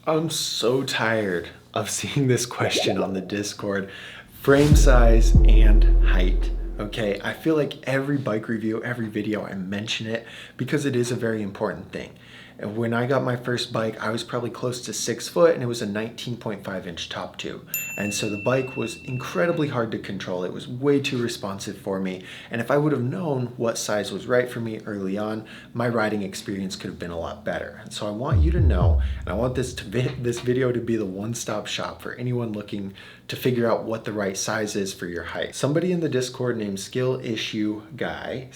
I'm so tired of seeing this question on the Discord. Frame size and height. Okay, I feel like every bike review, every video, I mention it because it is a very important thing. And when I got my first bike, I was probably close to 6 foot and it was a 19.5 inch top tube. And so the bike was incredibly hard to control. It was way too responsive for me. And if I would have known what size was right for me early on, my riding experience could have been a lot better. And so I want you to know, and I want this video to be the one-stop shop for anyone looking to figure out what the right size is for your height. Somebody in the Discord named Skill Issue Guy,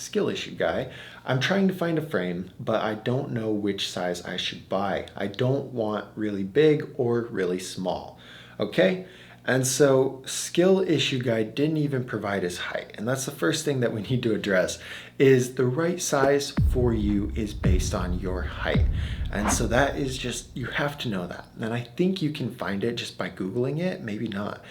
I'm trying to find a frame, but I don't know which size I should buy. I don't want really big or really small, okay? And so Skill Issue Guy didn't even provide his height. And that's the first thing that we need to address is the right size for you is based on your height. And so that is just, you have to know that. And I think you can find it just by Googling it, maybe not.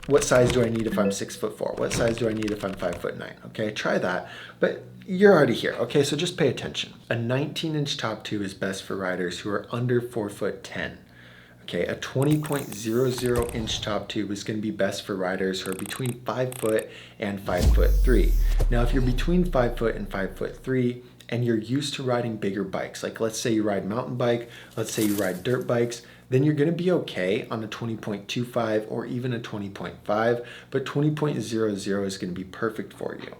What size do I need if I'm 6'4"? What size do I need if I'm 5'9"? Okay, try that. But you're already here, okay? So just pay attention. A 19-inch top tube is best for riders who are under 4'10". Okay, a 20.00 inch top tube is going to be best for riders who are between 5 foot and 5'3". Now, if you're between 5 foot and 5'3", and you're used to riding bigger bikes, like let's say you ride mountain bike, let's say you ride dirt bikes, then you're going to be okay on a 20.25 or even a 20.5, but 20.00 is going to be perfect for you.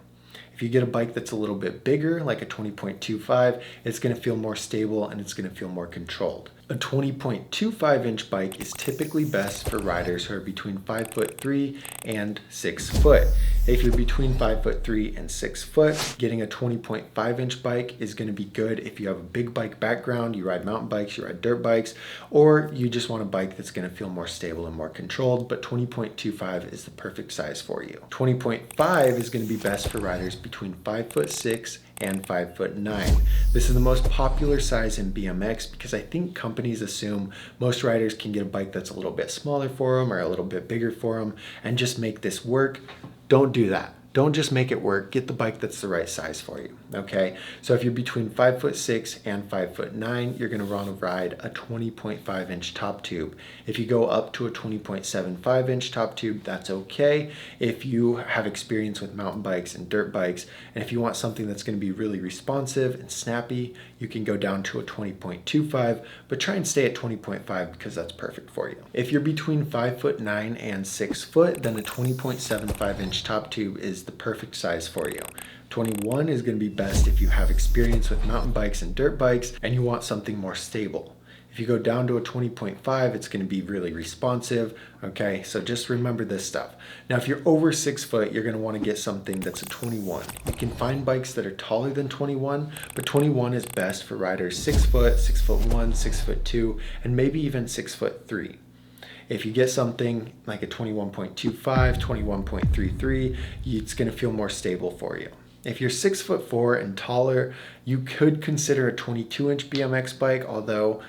If you get a bike that's a little bit bigger, like a 20.25, it's going to feel more stable and it's going to feel more controlled. A 20.25 inch bike is typically best for riders who are between 5'3" and 6 foot. If you're between 5'3" and 6 foot, getting a 20.5 inch bike is going to be good if you have a big bike background, you ride mountain bikes, you ride dirt bikes, or you just want a bike that's going to feel more stable and more controlled, but 20.25 is the perfect size for you. 20.5 is going to be best for riders between 5'6" and 5'9". This is the most popular size in BMX because I think companies assume most riders can get a bike that's a little bit smaller for them or a little bit bigger for them and just make this work. Don't do that. Don't just make it work. Get the bike that's the right size for you, okay? So if you're between 5'6" and 5'9", you're gonna want to ride a 20.5 inch top tube. If you go up to a 20.75 inch top tube, that's okay. If you have experience with mountain bikes and dirt bikes, and if you want something that's gonna be really responsive and snappy, you can go down to a 20.25, but try and stay at 20.5 because that's perfect for you. If you're between 5'9" and 6 foot, then a 20.75 inch top tube is the perfect size for you. 21 is going to be best if you have experience with mountain bikes and dirt bikes and you want something more stable. If you go down to a 20.5, it's going to be really responsive. Okay, so just remember this stuff. Now, if you're over 6 foot, you're going to want to get something that's a 21. You can find bikes that are taller than 21, but 21 is best for riders 6 foot, 6'1", 6'2", and maybe even 6'3". If you get something like a 21.25, 21.33, it's going to feel more stable for you. If you're 6'4" and taller, you could consider a 22-inch BMX bike, although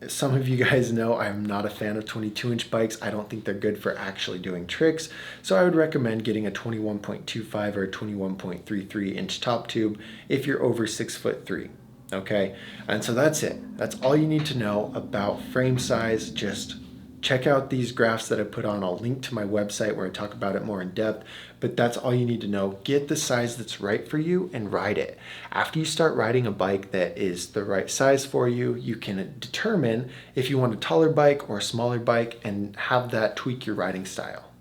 some of you guys know I'm not a fan of 22-inch bikes. I don't think they're good for actually doing tricks. So I would recommend getting a 21.25 or a 21.33 inch top tube if you're over 6'3". Okay, and so that's it. That's all you need to know about frame size. Just check out these graphs that I put on. I'll link to my website where I talk about it more in depth, but that's all you need to know. Get the size that's right for you and ride it. After you start riding a bike that is the right size for you, you can determine if you want a taller bike or a smaller bike and have that tweak your riding style.